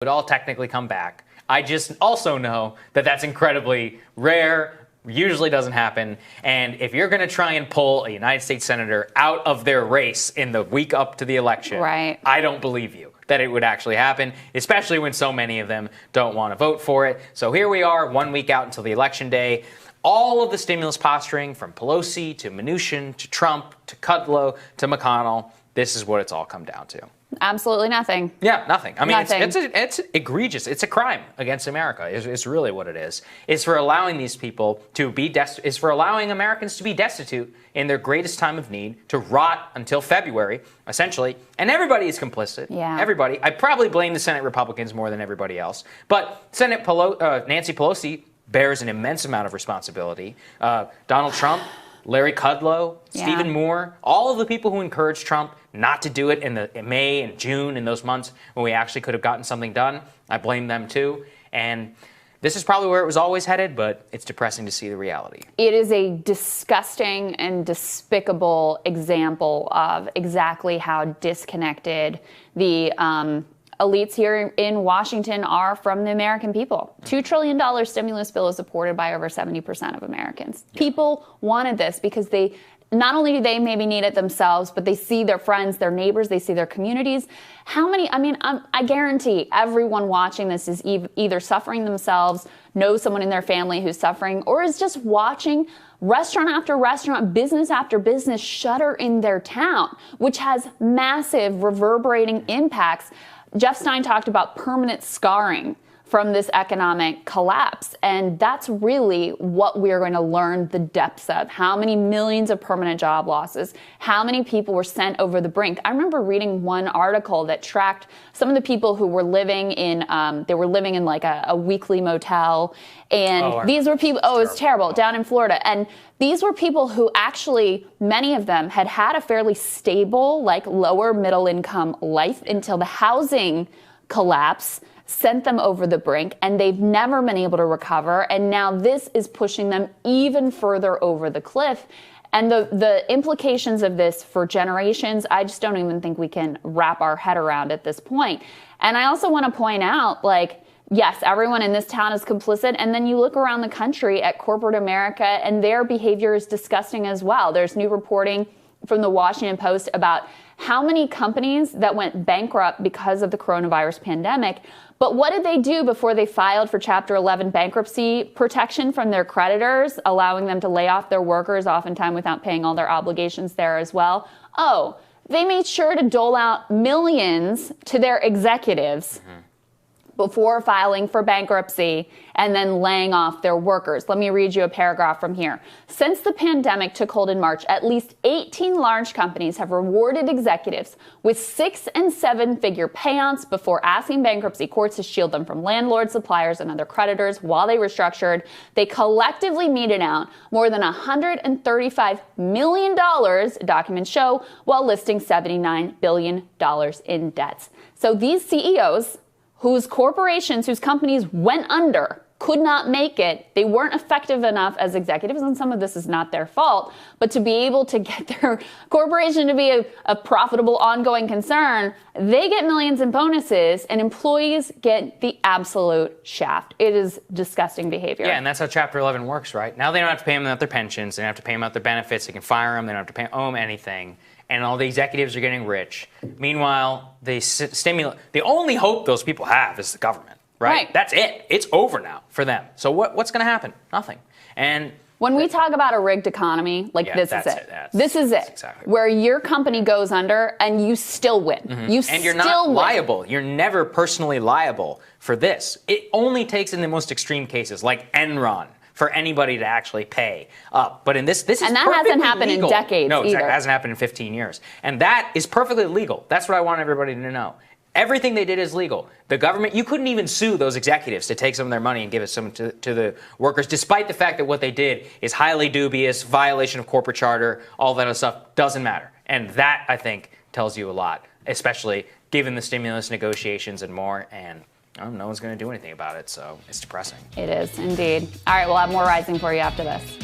would all technically come back. I just also know that that's incredibly rare, usually doesn't happen. And if you're going to try and pull a United States senator out of their race in the week up to the election, right, I don't believe you that it would actually happen, especially when so many of them don't want to vote for it. So here we are, 1 week out until the election day. All of the stimulus posturing, from Pelosi to Mnuchin to Trump to Kudlow to McConnell, this is what it's all come down to. Absolutely nothing. Yeah, nothing. I mean, nothing. It's egregious. It's a crime against America. It's really what it is. It's for allowing these people to be it's for allowing Americans to be destitute in their greatest time of need, to rot until February, essentially. And everybody is complicit. Yeah. Everybody. I probably blame the Senate Republicans more than everybody else. But Nancy Pelosi bears an immense amount of responsibility. Donald Trump, Larry Kudlow, Stephen Moore, all of the people who encouraged Trump not to do it in May and June, in those months when we actually could have gotten something done, I blame them too. And this is probably where it was always headed, but it's depressing to see the reality. It is a disgusting and despicable example of exactly how disconnected the elites here in Washington are from the American people. $2 trillion stimulus bill is supported by over 70% of Americans. Yeah. People wanted this because they, not only do they maybe need it themselves, but they see their friends, their neighbors, they see their communities. How many, I guarantee everyone watching this is either suffering themselves, knows someone in their family who's suffering, or is just watching restaurant after restaurant, business after business shutter in their town, which has massive reverberating impacts. Jeff Stein talked about permanent scarring from this economic collapse. And that's really what we're going to learn the depths of. How many millions of permanent job losses, how many people were sent over the brink. I remember reading one article that tracked some of the people who were living in, like a weekly motel. And these were people, it was terrible, down in Florida. And these were people who actually, many of them had a fairly stable, like lower middle income life until the housing collapse sent them over the brink, and they've never been able to recover. And now this is pushing them even further over the cliff. And the implications of this for generations, I just don't even think we can wrap our head around at this point. And I also want to point out, like, yes, everyone in this town is complicit. And then you look around the country at corporate America, and their behavior is disgusting as well. There's new reporting from the Washington Post about how many companies that went bankrupt because of the coronavirus pandemic. But what did they do before they filed for Chapter 11 bankruptcy protection from their creditors, allowing them to lay off their workers, oftentimes without paying all their obligations there as well? Oh, they made sure to dole out millions to their executives before filing for bankruptcy and then laying off their workers. Let me read you a paragraph from here. Since the pandemic took hold in March, at least 18 large companies have rewarded executives with 6- and 7-figure payouts before asking bankruptcy courts to shield them from landlords, suppliers, and other creditors while they restructured. They collectively meted out more than $135 million, documents show, while listing $79 billion in debts. So these CEOs, whose corporations, whose companies went under, could not make it. They weren't effective enough as executives, and some of this is not their fault, but to be able to get their corporation to be a profitable, ongoing concern, they get millions in bonuses, and employees get the absolute shaft. It is disgusting behavior. Yeah, and that's how Chapter 11 works, right? Now they don't have to pay them out their pensions, they don't have to pay them out their benefits, they can fire them, they don't have to owe them anything. And all the executives are getting rich. Meanwhile, the only hope those people have is the government, right? That's it. It's over now for them. So what's going to happen? Nothing. And when we talk about a rigged economy, like this is it. This is it. Exactly. Where your company goes under and you still win. And you're not liable. You're never personally liable for this. It only takes in the most extreme cases, like Enron, for anybody to actually pay up. But in this is and that perfectly hasn't happened legal. in decades No, either. It hasn't happened in 15 years. And that is perfectly legal. That's what I want everybody to know. Everything they did is legal. The government, you couldn't even sue those executives to take some of their money and give it some to the workers, despite the fact that what they did is highly dubious, violation of corporate charter, all that other stuff, doesn't matter. And that, I think, tells you a lot, especially given the stimulus negotiations and more. And no one's going to do anything about it, so it's depressing. It is, indeed. All right, we'll have more Rising for you after this.